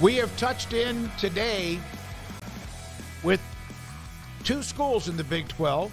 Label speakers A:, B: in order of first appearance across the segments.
A: We have touched in today with two schools in the Big 12.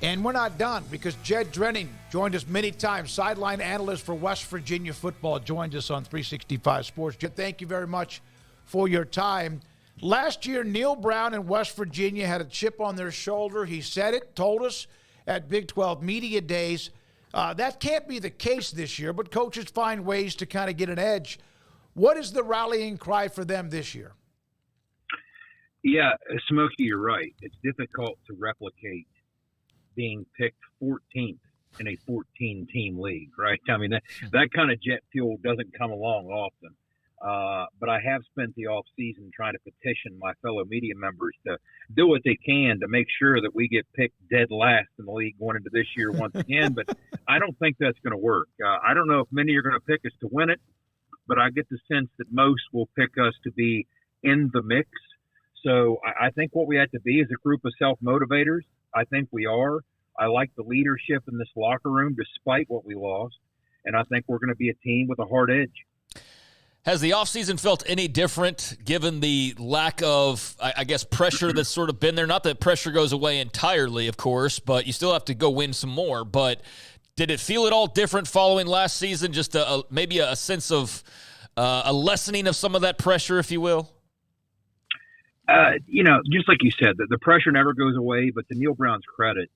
A: And we're not done because Jed Drenning joined us many times, sideline analyst for West Virginia football, joined us on 365 Sports. Jed, thank you very much for your time. Last year, Neal Brown in West Virginia had a chip on their shoulder. He said it, told us at Big 12 Media Days. That can't be the case this year, but coaches find ways to kind of get an edge. What is the rallying cry for them this year?
B: Yeah, Smokey, you're right. It's difficult to replicate being picked 14th in a 14-team league, right? I mean, that kind of jet fuel doesn't come along often. But I have spent the off season trying to petition my fellow media members to do what they can to make sure that we get picked dead last in the league going into this year once again. But I don't think that's going to work. I don't know if many are going to pick us to win it, but I get the sense that most will pick us to be in the mix. So I think what we have to be is a group of self-motivators. I think we are. I like the leadership in this locker room despite what we lost. And I think we're going to be a team with a hard edge.
C: Has the offseason felt any different given the lack of, I guess, pressure that's sort of been there? Not that pressure goes away entirely, of course, but you still have to go win some more. But did it feel at all different following last season? Just maybe a sense of a lessening of some of that pressure, if you will?
B: Just like you said, the pressure never goes away. But to Neal Brown's credit,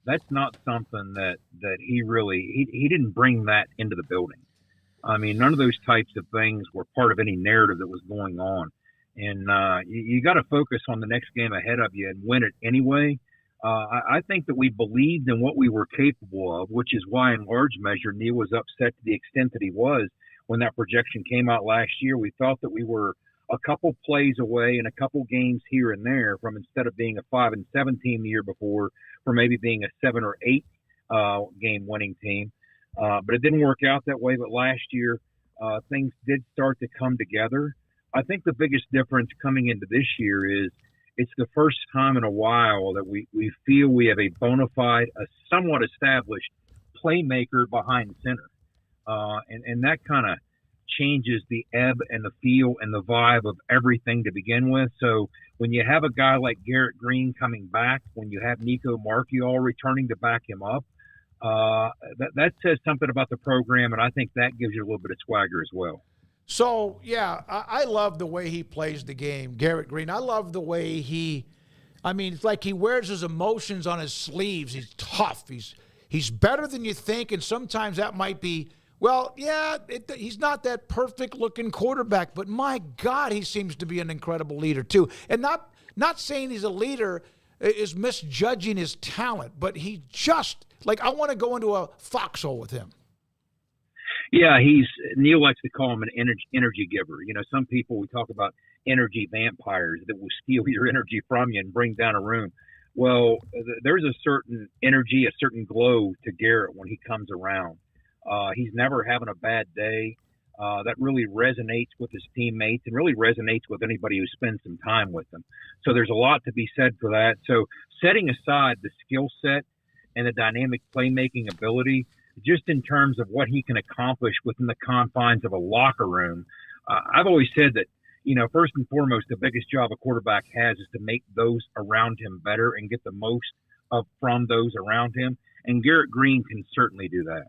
B: that's not something that he really – he didn't bring that into the building. I mean, none of those types of things were part of any narrative that was going on. And you got to focus on the next game ahead of you and win it anyway. I think that we believed in what we were capable of, which is why in large measure Neal was upset to the extent that he was when that projection came out last year. We thought that we were a couple plays away and a couple games here and there from, instead of being a 5-7 team the year before, for maybe being a 7 or 8 game winning team. But it didn't work out that way. But last year, things did start to come together. I think the biggest difference coming into this year is it's the first time in a while that we feel we have a bona fide, a somewhat established playmaker behind center. And that kind of changes the ebb and the feel and the vibe of everything to begin with. So when you have a guy like Garrett Greene coming back, when you have Nico Marchiol returning to back him up, that says something about the program, and I think that gives you a little bit of swagger as well.
A: So, yeah, I love the way he plays the game, Garrett Greene. I love the way it's like he wears his emotions on his sleeves. He's tough. He's better than you think, and sometimes that might be, he's not that perfect-looking quarterback, but my God, he seems to be an incredible leader too. And not saying he's a leader is misjudging his talent, but he just – I want to go into a foxhole with him.
B: Yeah, Neal likes to call him an energy giver. Some people, we talk about energy vampires that will steal your energy from you and bring down a room. Well, there's a certain energy, a certain glow to Garrett when he comes around. He's never having a bad day. That really resonates with his teammates and really resonates with anybody who spends some time with him. So there's a lot to be said for that. So setting aside the skill set and the dynamic playmaking ability, just in terms of what he can accomplish within the confines of a locker room, I've always said that, first and foremost, the biggest job a quarterback has is to make those around him better and get the most from those around him. And Garrett Greene can certainly do that.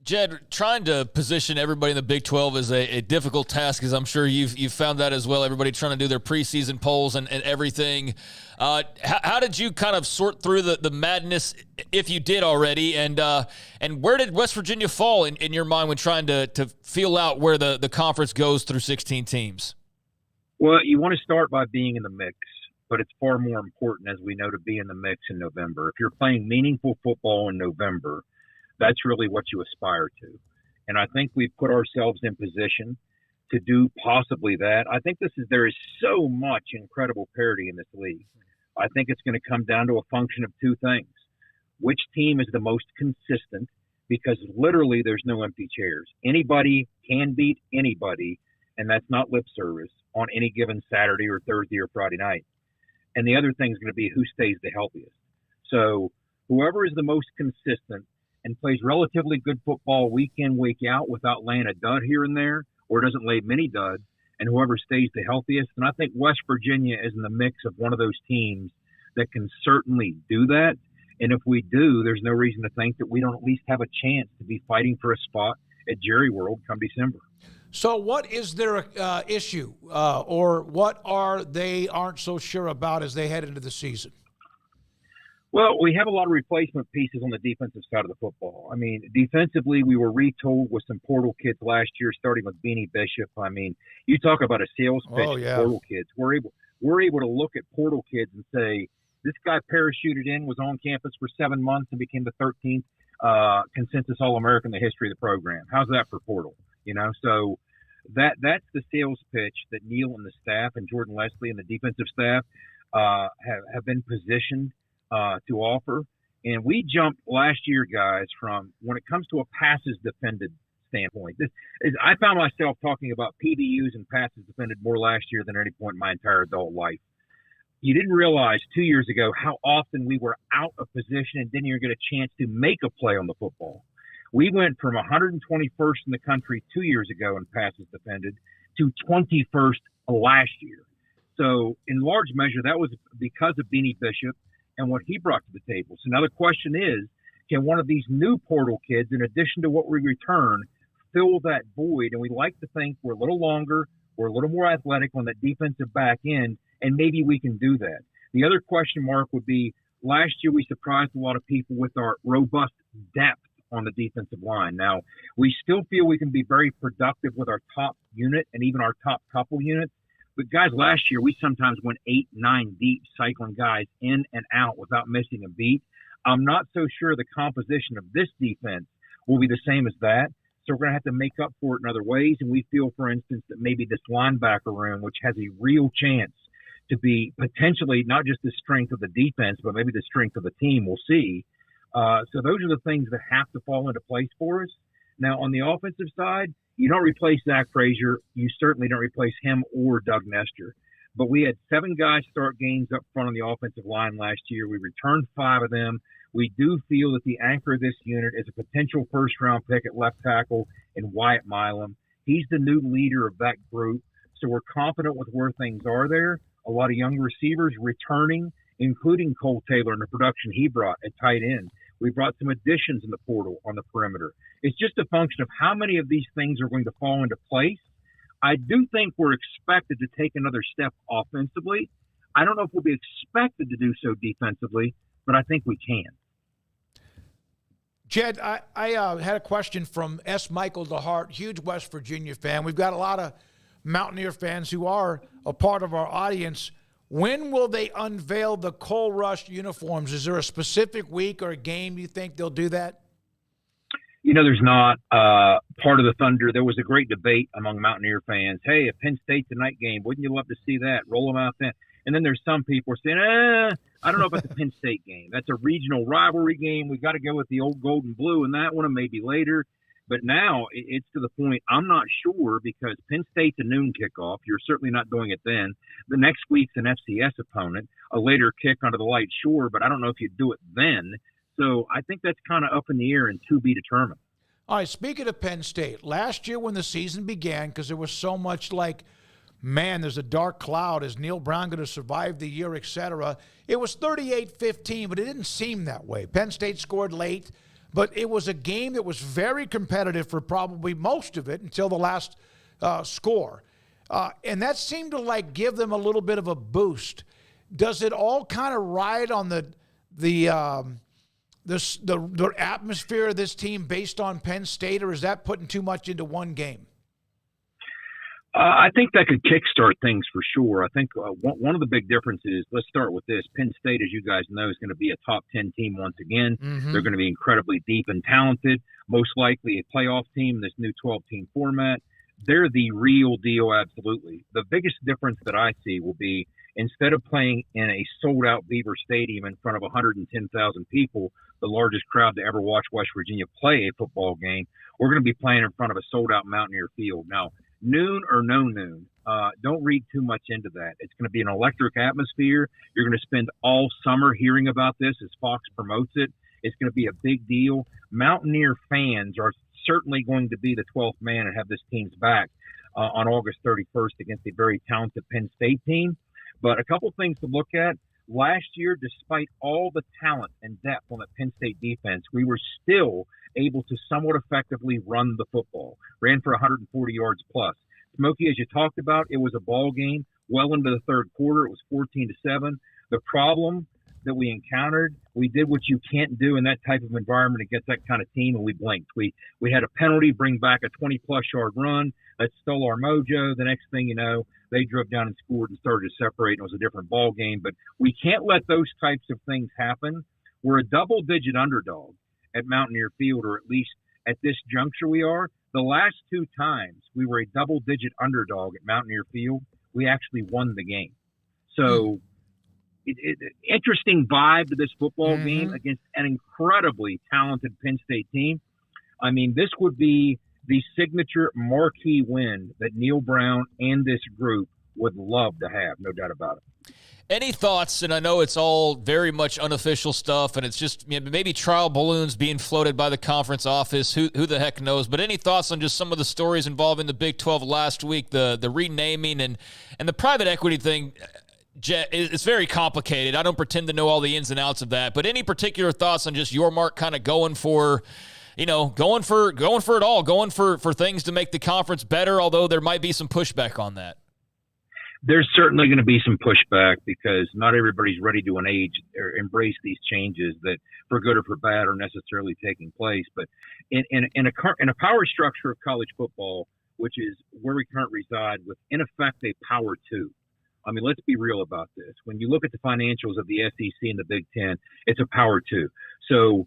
C: Jed, trying to position everybody in the Big 12 is a difficult task, as I'm sure you've found that as well. Everybody trying to do their preseason polls and everything. How did you kind of sort through the madness, if you did already, and where did West Virginia fall in your mind when trying to feel out where the conference goes through 16 teams?
B: Well, you want to start by being in the mix, but it's far more important, as we know, to be in the mix in November. If you're playing meaningful football in November, that's really what you aspire to. And I think we've put ourselves in position to do possibly that. I think there is so much incredible parity in this league. I think it's going to come down to a function of two things. Which team is the most consistent? Because literally there's no empty chairs. Anybody can beat anybody, and that's not lip service, on any given Saturday or Thursday or Friday night. And the other thing is going to be who stays the healthiest. So whoever is the most consistent and plays relatively good football week in, week out without laying a dud here and there, or doesn't lay many duds, and whoever stays the healthiest. And I think West Virginia is in the mix of one of those teams that can certainly do that. And if we do, there's no reason to think that we don't at least have a chance to be fighting for a spot at Jerry World come December.
A: So what is their issue, or what aren't so sure about as they head into the season?
B: Well, we have a lot of replacement pieces on the defensive side of the football. I mean, defensively, we were retooled with some portal kids last year, starting with Beanie Bishop. I mean, you talk about a sales pitch to portal kids. We're able to look at portal kids and say, this guy parachuted in, was on campus for 7 months, and became the 13th consensus All-American in the history of the program. How's that for portal? So that's the sales pitch that Neal and the staff and Jordan Leslie and the defensive staff have been positioned to offer. And we jumped last year, guys, from when it comes to a passes defended standpoint. I found myself talking about PBUs and passes defended more last year than at any point in my entire adult life. You didn't realize 2 years ago how often we were out of position and didn't even get a chance to make a play on the football. We went from 121st in the country 2 years ago in passes defended to 21st last year. So in large measure, that was because of Beanie Bishop and what he brought to the table. So now the question is, can one of these new portal kids, in addition to what we return, fill that void? And we like to think we're a little longer, we're a little more athletic on that defensive back end, and maybe we can do that. The other question mark would be, last year we surprised a lot of people with our robust depth on the defensive line. Now, we still feel we can be very productive with our top unit and even our top couple units. But guys, last year we sometimes went 8, 9 deep, cycling guys in and out without missing a beat. I'm not so sure the composition of this defense will be the same as that. So we're going to have to make up for it in other ways. And we feel, for instance, that maybe this linebacker room, which has a real chance to be potentially not just the strength of the defense, but maybe the strength of the team, we'll see. So those are the things that have to fall into place for us. Now, on the offensive side, you don't replace Zach Frazier. You certainly don't replace him or Doug Nestor. But we had 7 guys start games up front on the offensive line last year. We returned 5 of them. We do feel that the anchor of this unit is a potential first-round pick at left tackle in Wyatt Milam. He's the new leader of that group. So we're confident with where things are there. A lot of young receivers returning, including Cole Taylor and the production he brought at tight end. We brought some additions in the portal on the perimeter. It's just a function of how many of these things are going to fall into place. I do think we're expected to take another step offensively. I don't know if we'll be expected to do so defensively, but I think we can.
A: Jed, I had a question from S. Michael DeHart, huge West Virginia fan. We've got a lot of Mountaineer fans who are a part of our audience. When will they unveil the Coal Rush uniforms? Is there a specific week or a game you think they'll do that?
B: There's not. Part of the Thunder, there was a great debate among Mountaineer fans. Hey, if Penn State's a night game, wouldn't you love to see that? Roll them out then. And then there's some people saying, I don't know about the Penn State game. That's a regional rivalry game. We got to go with the old gold and blue in that one and maybe later. But now it's to the point I'm not sure, because Penn State's a noon kickoff. You're certainly not doing it then. The next week's an FCS opponent, a later kick under the light, sure, but I don't know if you'd do it then. So I think that's kind of up in the air and to be determined.
A: All right, speaking of Penn State, last year when the season began, because there was so much like, man, there's a dark cloud. Is Neal Brown going to survive the year, et cetera? It was 38-15, but it didn't seem that way. Penn State scored late, but it was a game that was very competitive for probably most of it until the last score. And that seemed to give them a little bit of a boost. Does it all kind of ride on the atmosphere of this team based on Penn State, or is that putting too much into one game?
B: I think that could kickstart things for sure. I think one of the big differences, let's start with this. Penn State, as you guys know, is going to be a top 10 team once again. Mm-hmm. They're going to be incredibly deep and talented, most likely a playoff team in this new 12-team format. They're the real deal, absolutely. The biggest difference that I see will be, instead of playing in a sold-out Beaver Stadium in front of 110,000 people, the largest crowd to ever watch West Virginia play a football game, we're going to be playing in front of a sold-out Mountaineer field. Now, noon or no noon, don't read too much into that. It's going to be an electric atmosphere. You're going to spend all summer hearing about this as Fox promotes it. It's going to be a big deal. Mountaineer fans are certainly going to be the 12th man and have this team's back. on August 31st against a very talented Penn State team. But a couple things to look at. Last year, despite all the talent and depth on the Penn State defense, we were still able to somewhat effectively run the football. Ran for 140 yards plus. Smokey, as you talked about, it was a ball game well into the third quarter. It was 14-7. The problem that we encountered, we did what you can't do in that type of environment against that kind of team, and we blinked. We had a penalty, bring back a 20-plus yard run. That stole our mojo. The next thing you know, they drove down and scored and started to separate, and it was a different ball game. But we can't let those types of things happen. We're a double-digit underdog at Mountaineer Field, or at least at this juncture we are. The last two times we were a double-digit underdog at Mountaineer Field, we actually won the game. So interesting vibe to this football game against an incredibly talented Penn State team. I mean, this would be the signature marquee win that Neal Brown and this group would love to have, no doubt about it.
C: Any thoughts, and I know it's all very much unofficial stuff, and it's just maybe trial balloons being floated by the conference office, who the heck knows, but any thoughts on just some of the stories involving the Big 12 last week, the renaming and the private equity thing? It's very complicated. I don't pretend to know all the ins and outs of that, but any particular thoughts on just your mark kind of going for it all, going for things to make the conference better, although there might be some pushback on that?
B: There's certainly going to be some pushback because not everybody's ready to embrace these changes that, for good or for bad, are necessarily taking place. But in a power structure of college football, which is where we currently reside, with in effect a power two. I mean, let's be real about this. When you look at the financials of the SEC and the Big Ten, it's a power two. So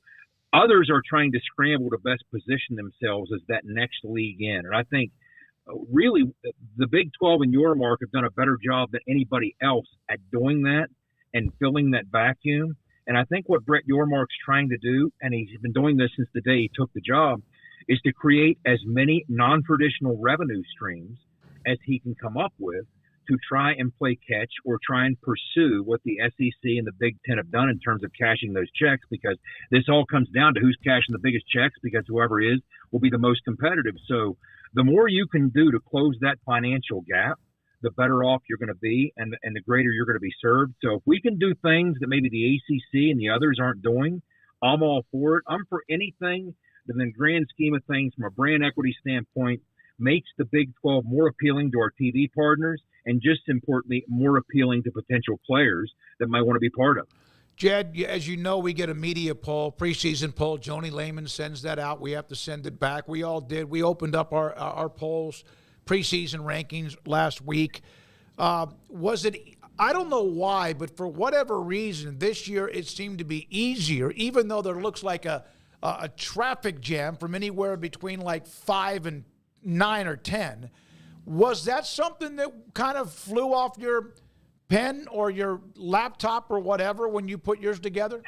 B: others are trying to scramble to best position themselves as that next league in. And I think really the Big 12 and Yormark have done a better job than anybody else at doing that and filling that vacuum. And I think what Brett Yormark's trying to do, and he's been doing this since the day he took the job, is to create as many non-traditional revenue streams as he can come up with to try and play catch or try and pursue what the SEC and the Big Ten have done in terms of cashing those checks, because this all comes down to who's cashing the biggest checks, because whoever is will be the most competitive. So the more you can do to close that financial gap, the better off you're going to be and the greater you're going to be served. So if we can do things that maybe the ACC and the others aren't doing, I'm all for it. I'm for anything that in the grand scheme of things from a brand equity standpoint makes the Big 12 more appealing to our TV partners and, just importantly, more appealing to potential players that might want to be part of it.
A: Jed, as you know, we get a media poll, preseason poll. Joni Lehman sends that out. We have to send it back. We all did. We opened up our polls, preseason rankings last week. Was it – I don't know why, but for whatever reason, this year it seemed to be easier, even though there looks like a traffic jam from anywhere between like 5 and 9 or 10. Was that something that kind of flew off your – pen or your laptop or whatever when you put yours together?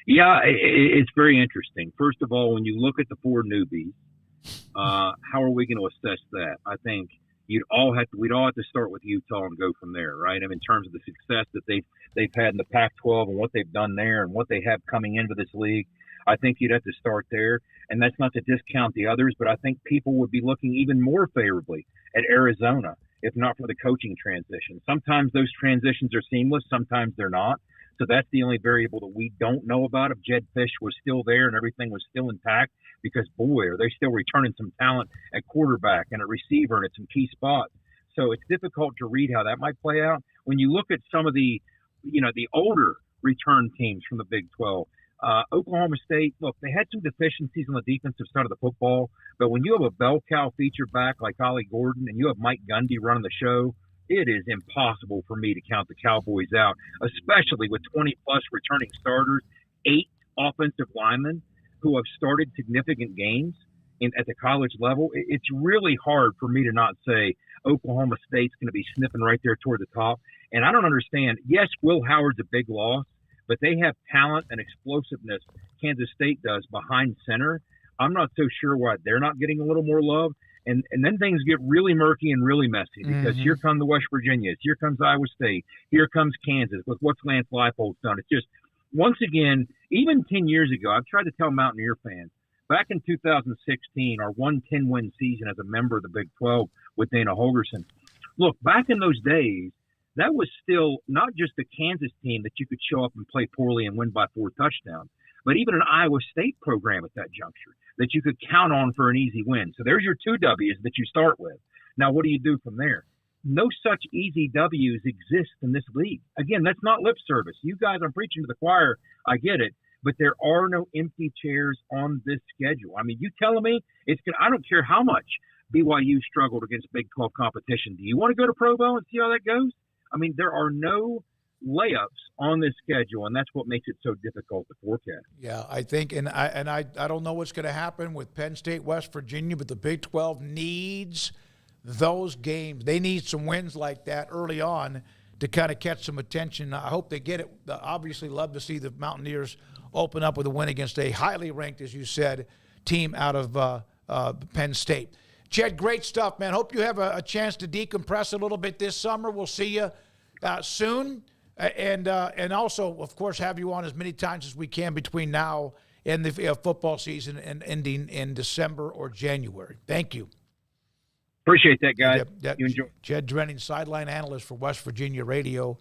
B: Yeah, it's very interesting. First of all, when you look at the four newbies, how are we going to assess that? I think we'd all have to start with Utah and go from there, right? I mean, in terms of the success that they've had in the Pac-12 and what they've done there and what they have coming into this league, I think you'd have to start there. And that's not to discount the others, but I think people would be looking even more favorably at Arizona, if not for the coaching transition. Sometimes those transitions are seamless, sometimes they're not. So that's the only variable that we don't know about. If Jed Fish was still there and everything was still intact, because boy, are they still returning some talent at quarterback and at receiver and at some key spots. So it's difficult to read how that might play out. When you look at some of the older return teams from the Big 12, Oklahoma State, look, they had some deficiencies on the defensive side of the football, but when you have a bell cow feature back like Ollie Gordon and you have Mike Gundy running the show, it is impossible for me to count the Cowboys out, especially with 20-plus returning starters, 8 offensive linemen who have started significant games at the college level. It's really hard for me to not say Oklahoma State's going to be sniffing right there toward the top. And I don't understand. Yes, Will Howard's a big loss, but they have talent and explosiveness, Kansas State does, behind center. I'm not so sure why they're not getting a little more love. And then things get really murky and really messy because here come the West Virginias, here comes Iowa State, here comes Kansas with what's Lance Leipold's done. It's just, once again, even 10 years ago, I've tried to tell Mountaineer fans, back in 2016, our 1-10-win season as a member of the Big 12 with Dana Holgerson. Look, back in those days, that was still not just the Kansas team that you could show up and play poorly and win by 4 touchdowns, but even an Iowa State program at that juncture that you could count on for an easy win. So there's your 2 W's that you start with. Now, what do you do from there? No such easy W's exist in this league. Again, that's not lip service. You guys, I'm preaching to the choir. I get it. But there are no empty chairs on this schedule. I mean, you telling me I don't care how much BYU struggled against Big 12 competition. Do you want to go to Provo and see how that goes? I mean, there are no layups on this schedule, and that's what makes it so difficult to forecast.
A: Yeah, I think, and I don't know what's going to happen with Penn State, West Virginia, but the Big 12 needs those games. They need some wins like that early on to kind of catch some attention. I hope they get it. Obviously, love to see the Mountaineers open up with a win against a highly ranked, as you said, team out of Penn State. Jed, great stuff, man. Hope you have a chance to decompress a little bit this summer. We'll see you soon. And also, of course, have you on as many times as we can between now and the football season and ending in December or January. Thank you.
B: Appreciate that, guys. You enjoy.
A: Jed Drenning, sideline analyst for West Virginia Radio.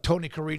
A: Tony Carino.